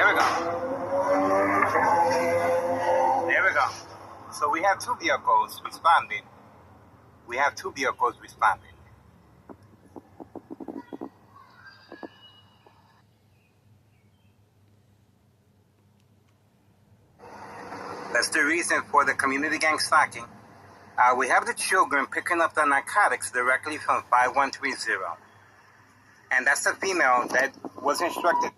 There we go. There we go. So we have two vehicles responding. We have two vehicles responding. That's the reason for the community gang stalking. We have the children picking up the narcotics directly from 5130. And that's the female that was instructed.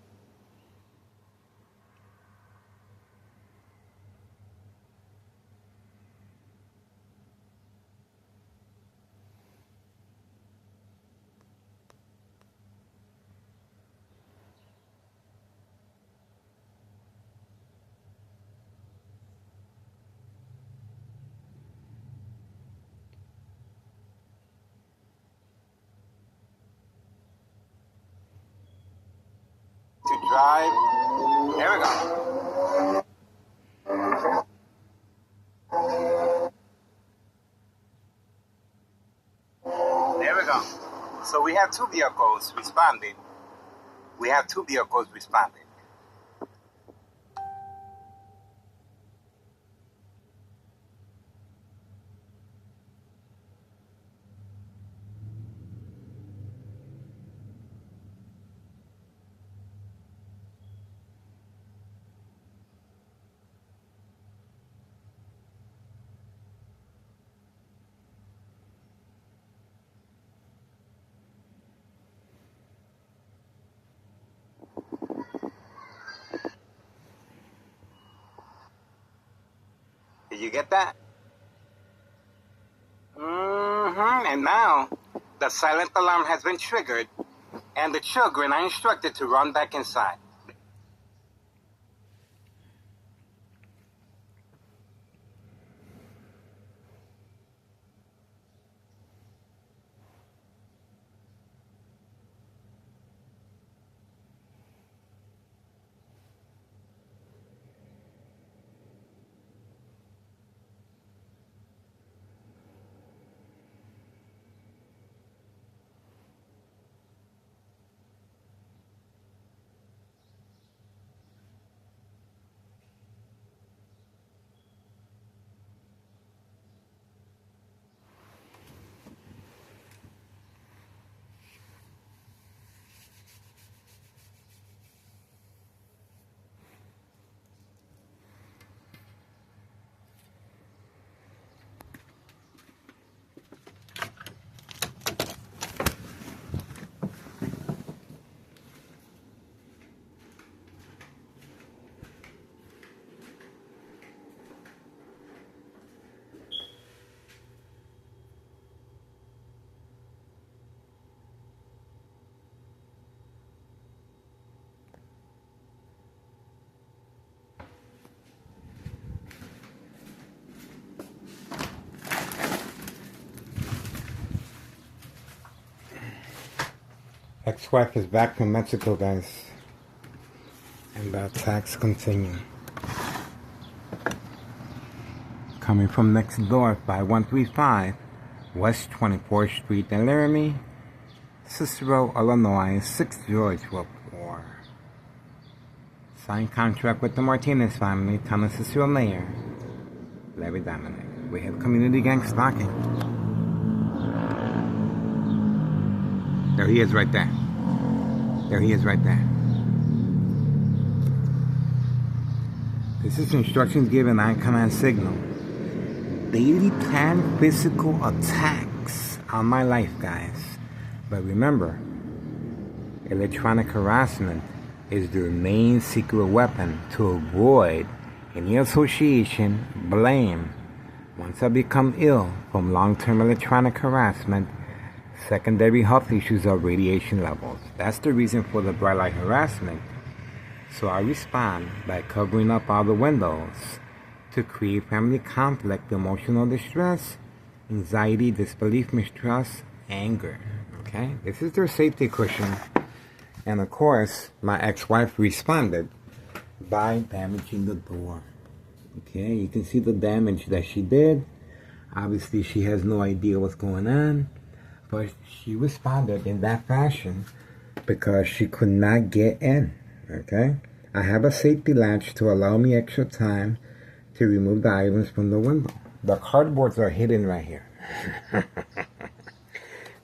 To drive. There we go. There we go. So we have two vehicles responding. We have two vehicles responding. Did you get that? And now the silent alarm has been triggered and the children are instructed to run back inside. Ex-wife is back from Mexico, guys, and the attacks continue. Coming from next door, 5135 West 24th Street in Laramie, Cicero, Illinois, 60004. Signed contract with the Martinez family, Thomas Cicero Mayor, Larry Dominic. We have community gang stalking. There he is right there. There he is right there. This is instructions given on command signal. Daily planned physical attacks on my life, guys. But remember, electronic harassment is their main secret weapon to avoid any association, blame. Once I become ill from long-term electronic harassment, secondary health issues are radiation levels. That's the reason for the bright light harassment. So I respond by covering up all the windows to create family conflict, emotional distress, anxiety, disbelief, mistrust, anger. Okay? This is their safety cushion. And of course, my ex-wife responded by damaging the door. Okay? You can see the damage that she did. Obviously, she has no idea what's going on. But she responded in that fashion because she could not get in, okay? I have a safety latch to allow me extra time to remove the items from the window. The cardboards are hidden right here.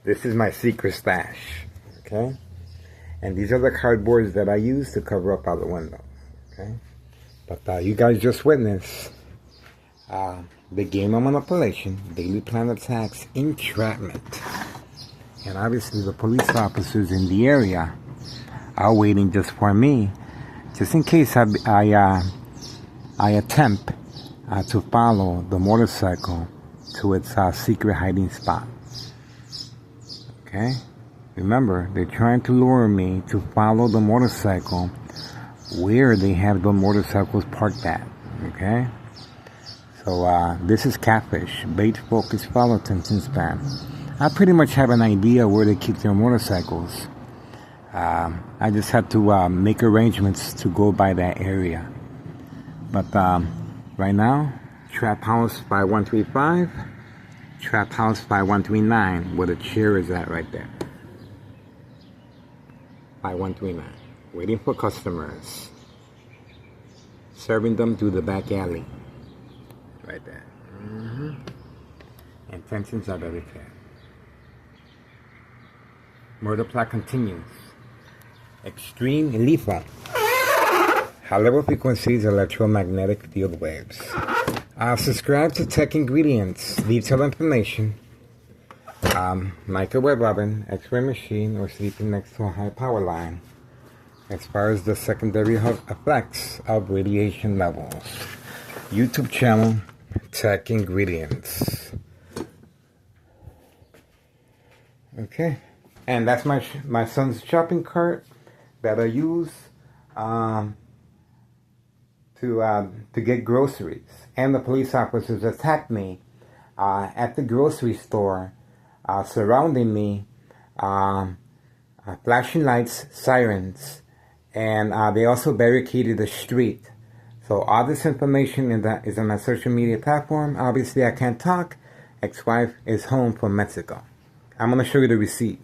This is my secret stash, okay? And these are the cardboards that I use to cover up all the windows, okay? But you guys just witnessed the game of manipulation, daily plan attacks, entrapment. And obviously the police officers in the area are waiting just for me, just in case I attempt to follow the motorcycle to its secret hiding spot. Okay? Remember, they're trying to lure me to follow the motorcycle where they have the motorcycles parked at. Okay? So this is catfish, bait, focus, follow, attention span. I pretty much have an idea where they keep their motorcycles. I just had to make arrangements to go by that area. But right now, Trap House 5135, Trap House 5139, where the chair is at right there. 5139, waiting for customers. Serving them through the back alley. Right there. Intentions are very clear. Murder plot continues. Extreme lethal. High level frequencies, electromagnetic field waves. Subscribe to Tech Ingredients. Detailed information. Microwave oven, X-ray machine, or sleeping next to a high power line. As far as the secondary effects of radiation levels. YouTube channel, Tech Ingredients. Okay. And that's my son's shopping cart that I use to get groceries. And the police officers attacked me at the grocery store, surrounding me, flashing lights, sirens, and they also barricaded the street. So all this information is on my social media platform. Obviously, I can't talk. Ex-wife is home from Mexico. I'm going to show you the receipt.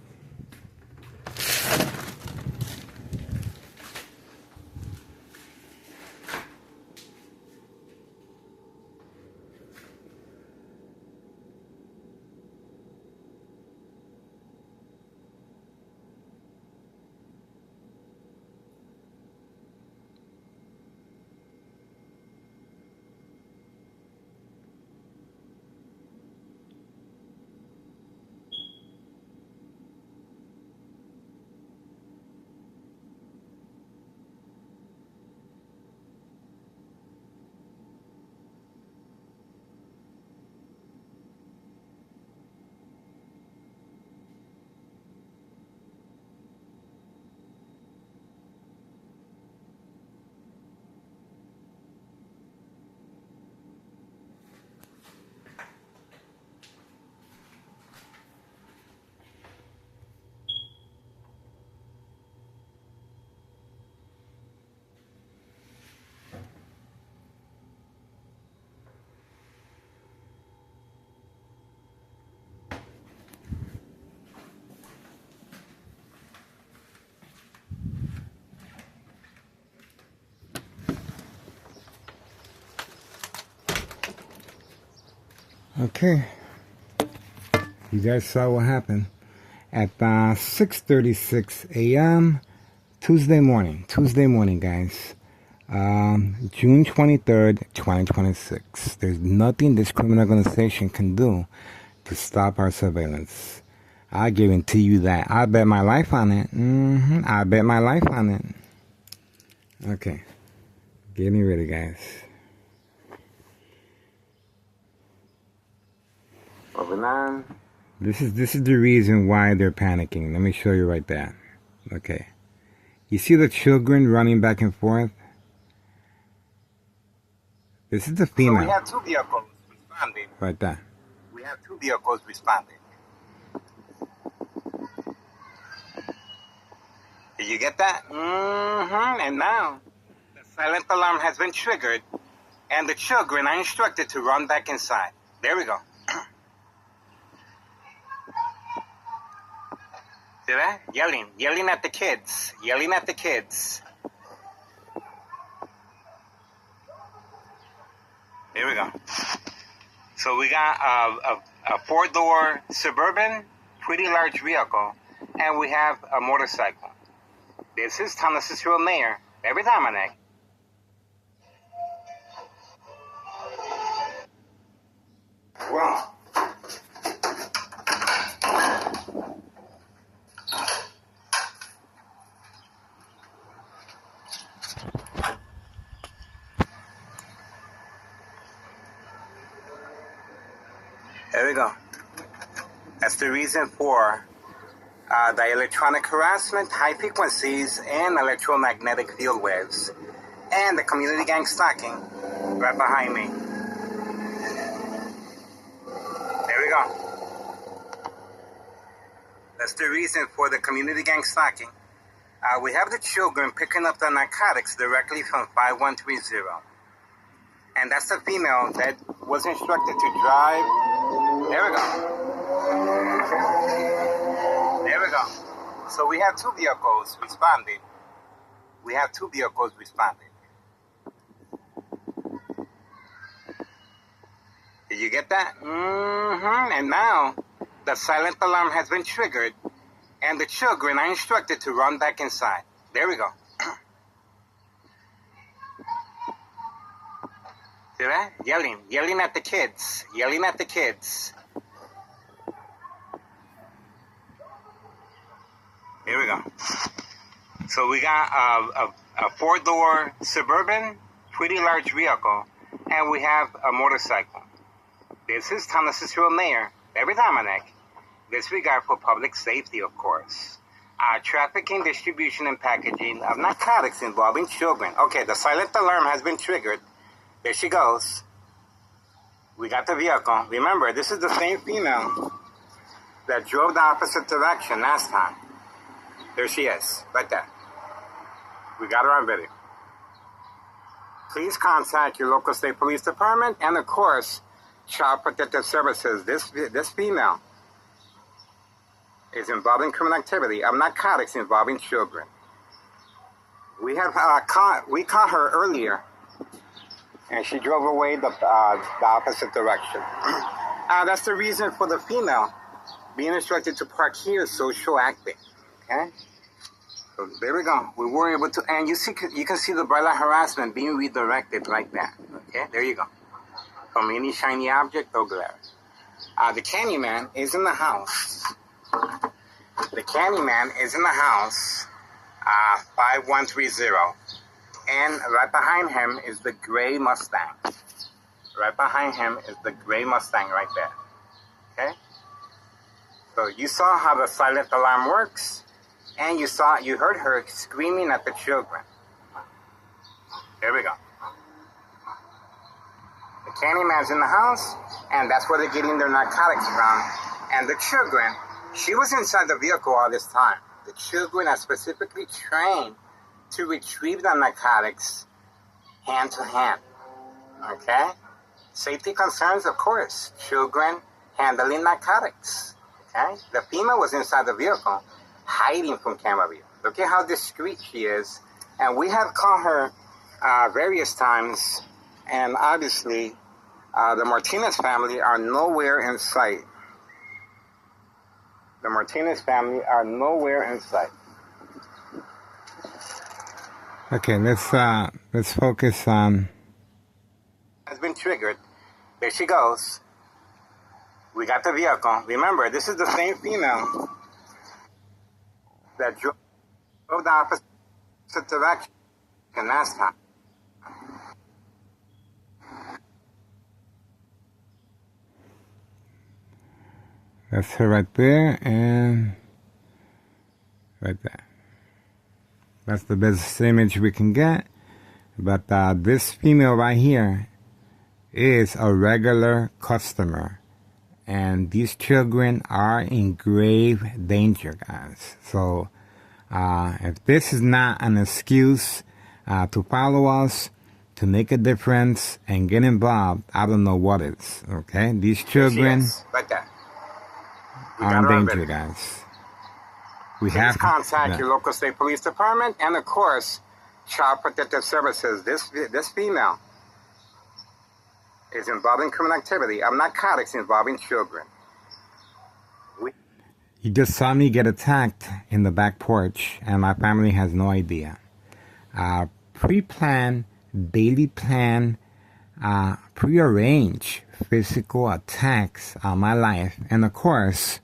Okay, you guys saw what happened at 6:36 a.m. Tuesday morning, guys. June 23rd, 2026. There's nothing this criminal organization can do to stop our surveillance. I guarantee you that. I bet my life on it. I bet my life on it. Okay, getting ready, guys. Moving on. This is the reason why they're panicking. Let me show you right there. Okay. You see the children running back and forth? This is the female. So we have 2 vehicles responding. Right there. We have 2 vehicles responding. Did you get that? And now, the silent alarm has been triggered, and the children are instructed to run back inside. There we go. See that? Yelling at the kids. Here we go. So we got a four-door Suburban, pretty large vehicle, and we have a motorcycle. This is Thomas Cicero Mayor. Every time I neck. Well. There we go. That's the reason for the electronic harassment, high frequencies, and electromagnetic field waves. And the community gang stalking right behind me. There we go. That's the reason for the community gang stalking. We have the children picking up the narcotics directly from 5130. And that's the female that was instructed to drive. There we go. There we go. So we have two vehicles responding. We have two vehicles responding. Did you get that? Mm-hmm. And now the silent alarm has been triggered and the children are instructed to run back inside. There we go. See that? Yelling at the kids. Yelling at the kids. Here we go. So we got a four-door Suburban, pretty large vehicle, and we have a motorcycle. This is Thomas Cicero Mayor. Every time I neck. Disregard for public safety, of course. Trafficking, distribution, and packaging of narcotics involving children. Okay, the silent alarm has been triggered. There she goes. We got the vehicle. Remember, this is the same female that drove the opposite direction last time. There she is, right there. We got her on video. Please contact your local state police department and, of course, Child Protective Services. This female is involved in criminal activity of narcotics involving children. We have we caught her earlier, and she drove away the opposite direction. That's the reason for the female being instructed to park here, social acting. Okay, so there we go. We were able to, and you can see the bright light harassment being redirected like that. Okay, there you go. From any shiny object or glare. The Candyman is in the house. The Candyman is in the house, 5130. And right behind him is the gray Mustang. Right behind him is the gray Mustang right there. Okay? So you saw how the silent alarm works, and you heard her screaming at the children. There we go. The Candyman's in the house, and that's where they're getting their narcotics from. And the children, she was inside the vehicle all this time. The children are specifically trained to retrieve the narcotics hand to hand. Okay? Safety concerns, of course. Children handling narcotics. Okay? The female was inside the vehicle, hiding from camera view. Look at how discreet she is. And we have caught her various times. And obviously, the Martinez family are nowhere in sight. The Martinez family are nowhere in sight. Okay, let's focus on. Has been triggered. There she goes. We got the vehicle. Remember, this is the same female that drove the opposite direction last time. That's her right there and right there. That's the best image we can get. But this female right here is a regular customer. And these children are in grave danger, guys. So if this is not an excuse to follow us, to make a difference and get involved, I don't know what is. Okay? These children right there. Are in danger, guys. We have to contact your local state police department and, of course, Child Protective Services. This female is involved in criminal activity of narcotics involving children. You just saw me get attacked in the back porch, and my family has no idea. Pre-planned, daily plan, pre-arranged physical attacks on my life, and of course,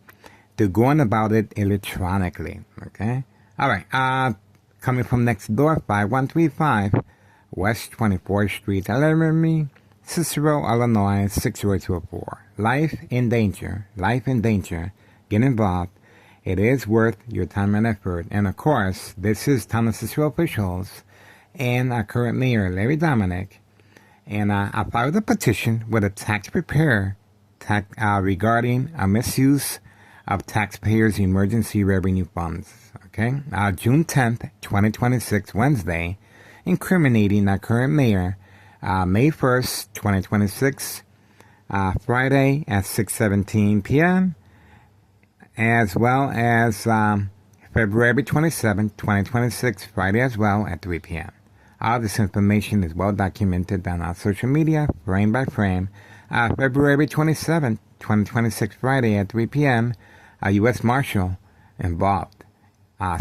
they're going about it electronically. Okay? All right. Coming from next door, 5135 West 24th Street, Laramie, Cicero, Illinois, 60204. Life in danger. Life in danger. Get involved. It is worth your time and effort. And of course, this is Town of Cicero officials and our current mayor, Larry Dominic. And I filed a petition with a tax preparer regarding a misuse of taxpayers' emergency revenue funds. Okay? June 10th, 2026, Wednesday, incriminating our current mayor, May 1st, 2026, Friday at 6:17 p.m., as well as February 27, 2026, Friday as well at 3 p.m. All this information is well documented on our social media, frame by frame. February 27, 2026, Friday at 3 p.m., a U.S. Marshal involved.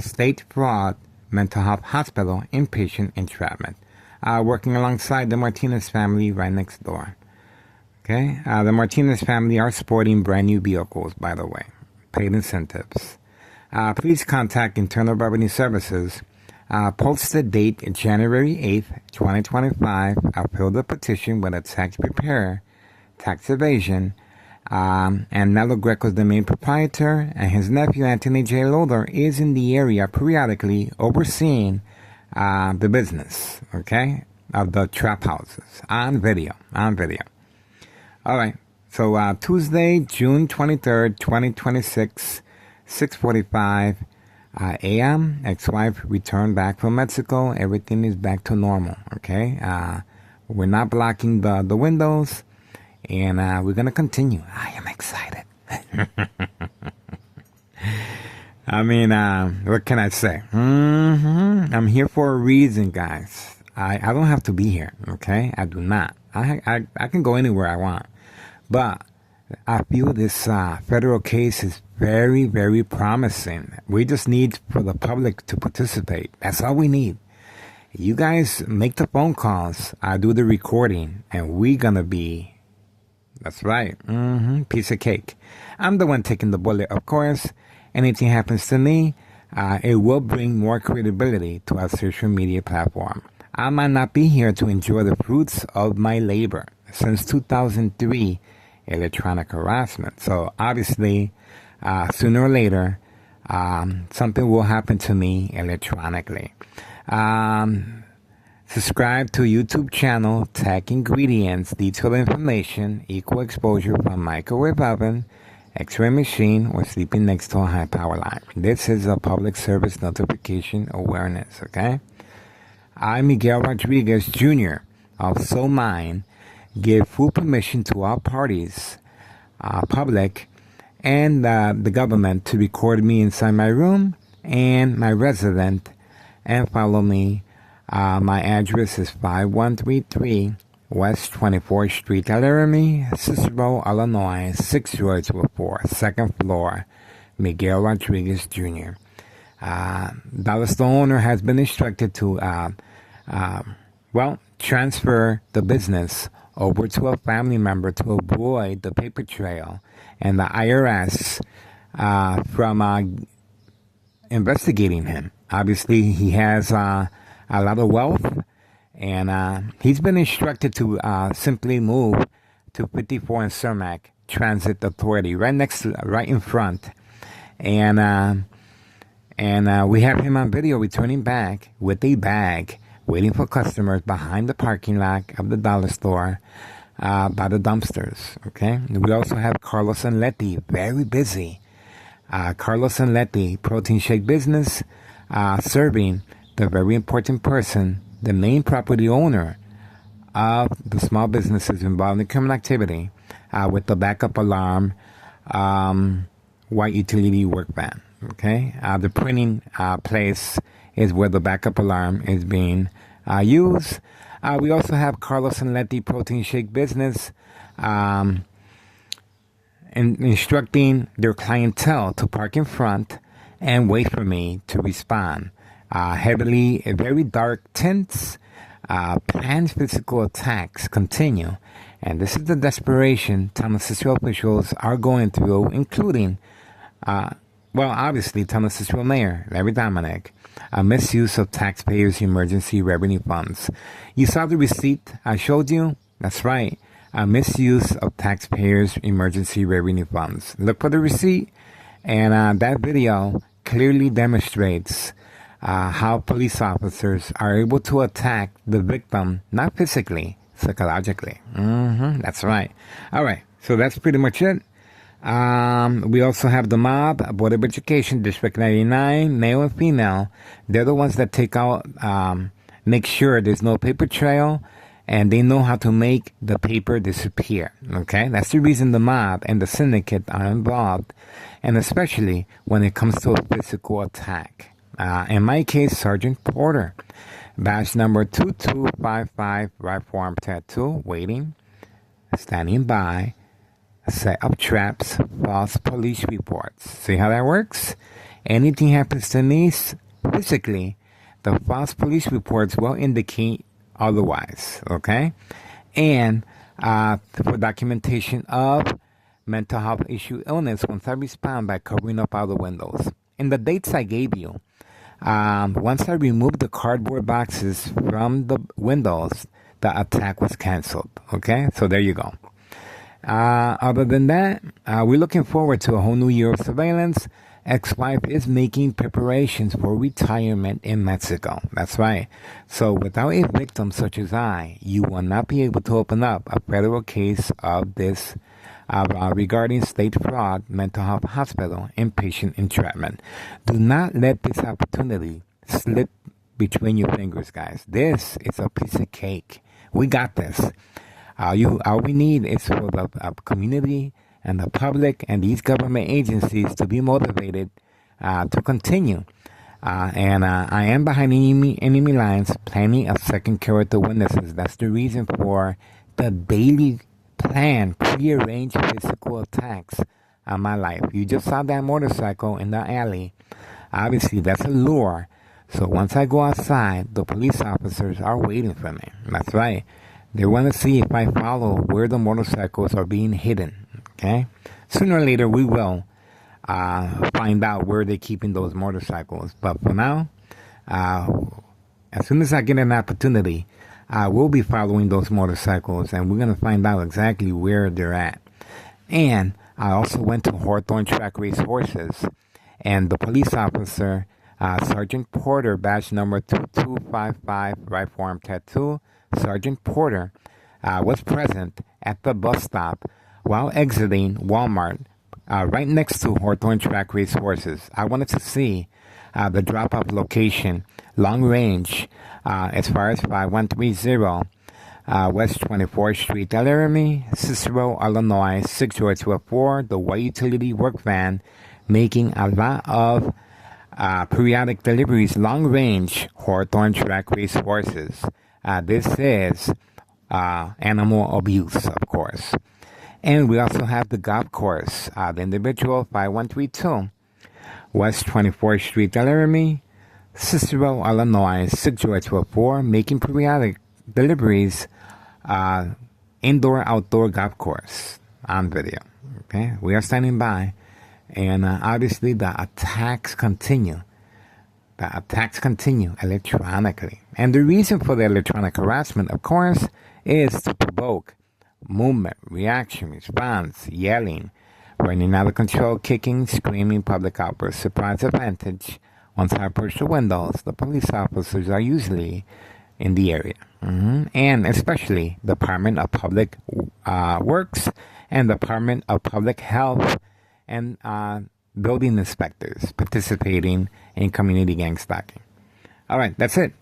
State fraud, mental health hospital, inpatient entrapment. Working alongside the Martinez family right next door. Okay? The Martinez family are sporting brand new vehicles, by the way. Paid incentives. Please contact Internal Revenue Services. Posted date January 8th, 2025. I filled the petition with a tax preparer, tax evasion, and Nello Greco is the main proprietor, and his nephew Anthony J. Loader is in the area periodically overseeing the business, okay, of the trap houses on video. All right. So Tuesday, June 23rd, 2026, 6:45 a.m. Ex-wife returned back from Mexico. Everything is back to normal, okay? We're not blocking the windows, and we're going to continue. I am excited. I mean, what can I say? I'm here for a reason, guys. I don't have to be here, okay? I do not. I can go anywhere I want. But I feel this federal case is very, very promising. We just need for the public to participate. That's all we need. You guys make the phone calls. I do the recording. And we're going to be, that's right, piece of cake. I'm the one taking the bullet, of course. Anything happens to me, it will bring more credibility to our social media platform. I might not be here to enjoy the fruits of my labor. Since 2003, electronic harassment. So obviously, sooner or later, something will happen to me electronically. Subscribe to YouTube channel, Tech Ingredients, detailed information, equal exposure from microwave oven, X-ray machine, or sleeping next to a high power line. This is a public service notification awareness, okay? I, Miguel Rodriguez Jr. of Soul Mind, give full permission to all parties, public, and the government to record me inside my room and my resident and follow me. My address is 5133 West 24th Street, Laramie, Cicero, Illinois, 60204, second floor, Miguel Rodriguez Jr. Dollar Store owner has been instructed to, transfer the business over to a family member to avoid the paper trail and the IRS from investigating him. Obviously, he has a lot of wealth, and he's been instructed to simply move to 54 and Cermak Transit Authority, right in front, and we have him on video returning back with a bag, waiting for customers behind the parking lot of the dollar store by the dumpsters, okay? We also have Carlos and Letty, very busy. Carlos and Letty, protein shake business, serving the very important person, the main property owner of the small businesses involved in criminal activity, with the backup alarm, white utility work van, okay? The printing place is where the backup alarm is being use. We also have Carlos and Letty Protein Shake Business instructing their clientele to park in front and wait for me to respond. Very dark tints, planned physical attacks continue. And this is the desperation Town of Cicero officials are going through, including, obviously, Town of Cicero Mayor Larry Dominic, a misuse of taxpayers' emergency revenue funds. You saw the receipt I showed you? That's right, a misuse of taxpayers' emergency revenue funds. Look for the receipt, and that video clearly demonstrates how police officers are able to attack the victim, not physically, psychologically. That's right. All right, so that's pretty much it. We also have the mob, Board of Education, District 99, male and female. They're the ones that take out, make sure there's no paper trail, and they know how to make the paper disappear. Okay, that's the reason the mob and the syndicate are involved, and especially when it comes to a physical attack. In my case, Sergeant Porter, badge number 2255, right forearm tattoo, waiting, standing by, set up traps, false police reports. See how that works? Anything happens to me physically, the false police reports will indicate otherwise, okay? And for documentation of mental health issue illness, once I respond by covering up all the windows. In the dates I gave you, once I removed the cardboard boxes from the windows, the attack was canceled, okay? So there you go. Other than that, we're looking forward to a whole new year of surveillance. Ex-wife is making preparations for retirement in Mexico. That's right. So without a victim such as I, you will not be able to open up a federal case of this regarding state fraud, mental health hospital, inpatient entrapment. Do not let this opportunity slip between your fingers, guys. This is a piece of cake. We got this. All we need is for the community and the public and these government agencies to be motivated to continue. I am behind enemy lines, planning a second character witnesses. That's the reason for the daily plan, prearranged physical attacks on my life. You just saw that motorcycle in the alley. Obviously, that's a lure. So once I go outside, the police officers are waiting for me. That's right. They want to see if I follow where the motorcycles are being hidden, okay? Sooner or later, we will find out where they're keeping those motorcycles. But for now, as soon as I get an opportunity, I will be following those motorcycles, and we're going to find out exactly where they're at. And I also went to Hawthorne Track Race Horses, and the police officer, Sergeant Porter, badge number 2255, right forearm tattoo, Sergeant Porter was present at the bus stop while exiting Walmart right next to Hawthorne Track Race Horses. I wanted to see the drop-off location, long range, as far as 5130 West 24th Street, Laramie, Cicero, Illinois, 60204, the white utility work van, making a lot of periodic deliveries, long range, Hawthorne Track Race Horses. This is animal abuse, of course. And we also have the golf course, the individual 5132 West 24th Street, Laramie, Cicero, Illinois, 60204, making periodic deliveries, indoor-outdoor golf course on video. Okay, we are standing by, and obviously the attacks continue. The attacks continue electronically. And the reason for the electronic harassment, of course, is to provoke movement, reaction, response, yelling, running out of control, kicking, screaming, public outbursts, surprise advantage. Once I approach the windows, the police officers are usually in the area. And especially Department of Public Works and Department of Public Health and building inspectors participating in community gang stalking. All right, that's it.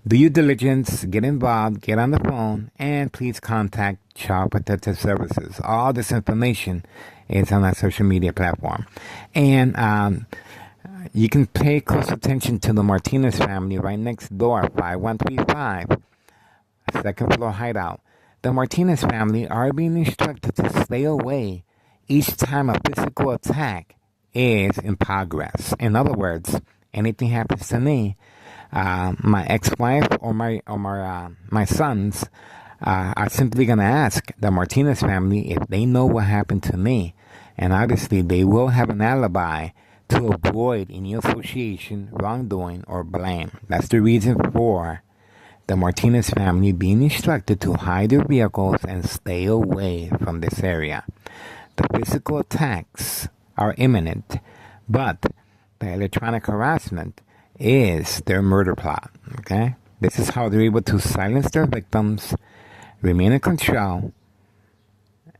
Do your diligence, get involved, get on the phone, and please contact Child Protective Services. All this information is on our social media platform. And You can pay close attention to the Martinez family right next door, 5135, second floor hideout. The Martinez family are being instructed to stay away each time a physical attack is in progress. In other words, anything happens to me, my ex-wife or my sons are simply gonna ask the Martinez family if they know what happened to me, and obviously they will have an alibi to avoid any association, wrongdoing, or blame. That's the reason for the Martinez family being instructed to hide their vehicles and stay away from this area. The physical attacks are imminent, but the electronic harassment is their murder plot. Okay? This is how they're able to silence their victims, remain in control,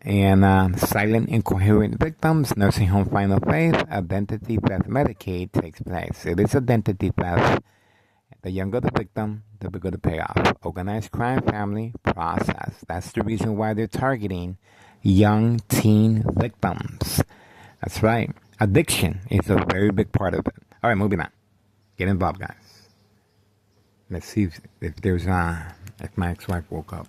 and silent, incoherent victims, nursing home final phase, identity theft, Medicaid takes place. It is identity theft. The younger the victim, the bigger the payoff. Organized crime family process. That's the reason why they're targeting young teen victims. That's right. Addiction is a very big part of it. All right, moving on. Get involved, guys. Let's see if there's if my ex-wife woke up.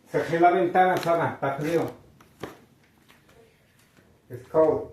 Cerré la ventana, Sana, está frío. It's cold.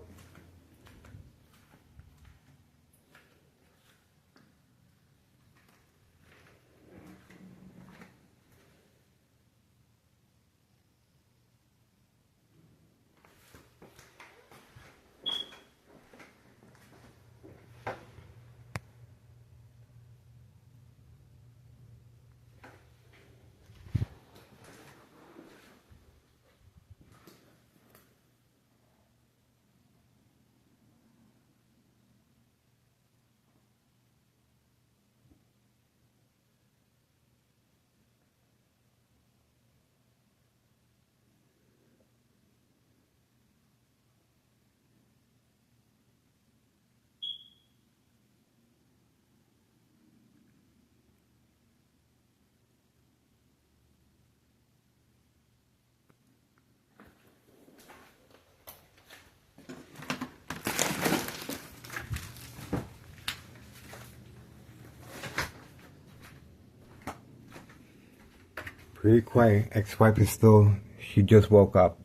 Pretty quiet. Ex-wife is still, she just woke up.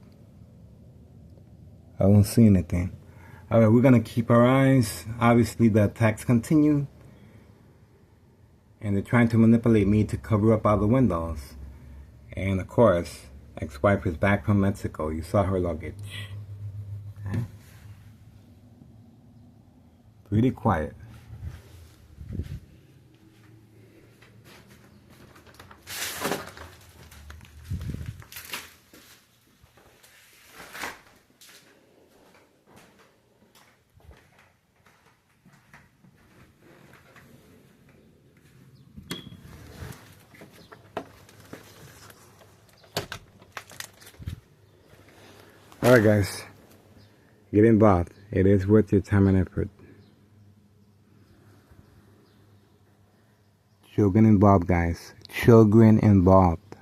I don't see anything. Alright, we're gonna keep our eyes. Obviously the attacks continue. And they're trying to manipulate me to cover up all the windows. And of course, ex-wife is back from Mexico. You saw her luggage. Okay. Pretty quiet. Alright guys, get involved. It is worth your time and effort. Children involved, guys. Children involved.